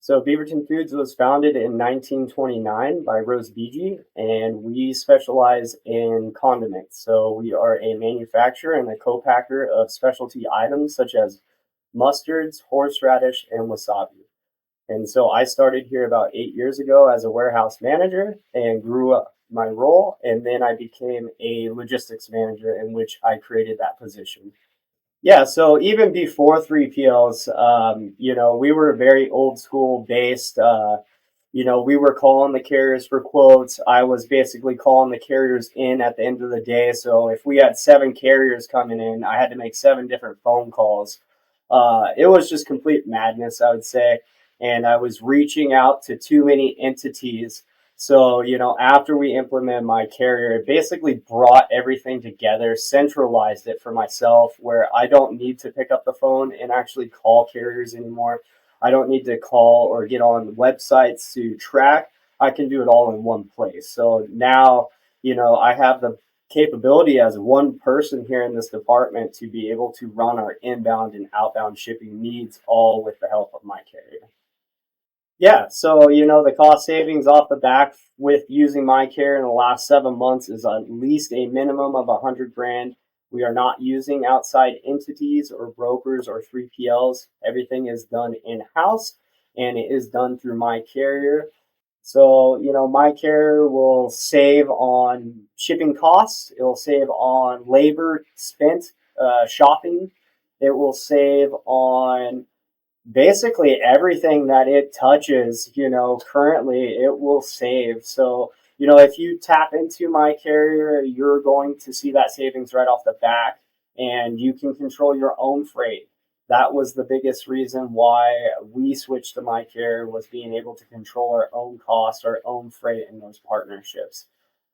So Beaverton Foods was founded in 1929 by Rose Beege, and we specialize in condiments. So we are a manufacturer and a co-packer of specialty items such as mustards, horseradish, and wasabi. And so I started here about 8 years ago as a warehouse manager and grew up my role, and then I became a logistics manager in which I created that position. Yeah, so even before 3PLs, we were very old school based. We were calling the carriers for quotes. I was basically calling the carriers in at the end of the day. So if we had seven carriers coming in, I had to make seven different phone calls. It was just complete madness, I would say. And I was reaching out to too many entities. So, after we implemented MyCarrier, it basically brought everything together, centralized it for myself, where I don't need to pick up the phone and actually call carriers anymore. I don't need to call or get on websites to track. I can do it all in one place. So now, I have the capability as one person here in this department to be able to run our inbound and outbound shipping needs all with the help of MyCarrier. Yeah, so the cost savings off the back with using MyCare in the last 7 months is at least a minimum of 100 grand. We are not using outside entities or brokers or 3PLs. Everything is done in house, and it is done through MyCarrier. So MyCarrier will save on shipping costs. It will save on labor spent shopping. It will save on basically everything that it touches, currently it will save. So, if you tap into MyCarrier, you're going to see that savings right off the back, and you can control your own freight. That was the biggest reason why we switched to MyCarrier, was being able to control our own costs, our own freight in those partnerships.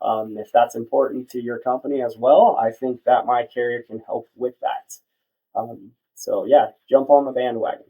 If that's important to your company as well, I think that MyCarrier can help with that. So yeah, jump on the bandwagon.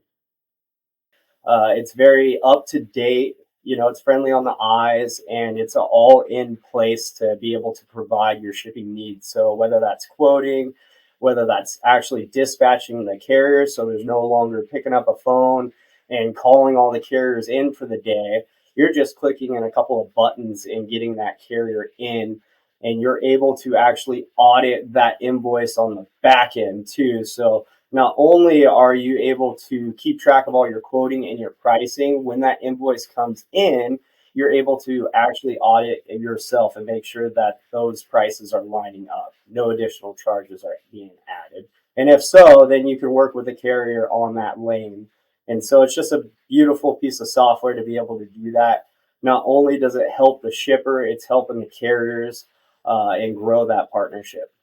It's very up to date. It's friendly on the eyes, and it's all in place to be able to provide your shipping needs. So whether that's quoting, whether that's actually dispatching the carrier, so there's no longer picking up a phone and calling all the carriers in for the day. You're just clicking in a couple of buttons and getting that carrier in, and you're able to actually audit that invoice on the back end too. So not only are you able to keep track of all your quoting and your pricing, when that invoice comes in, you're able to actually audit it yourself and make sure that those prices are lining up. No additional charges are being added. And if so, then you can work with the carrier on that lane. And so it's just a beautiful piece of software to be able to do that. Not only does it help the shipper, it's helping the carriers and grow that partnership.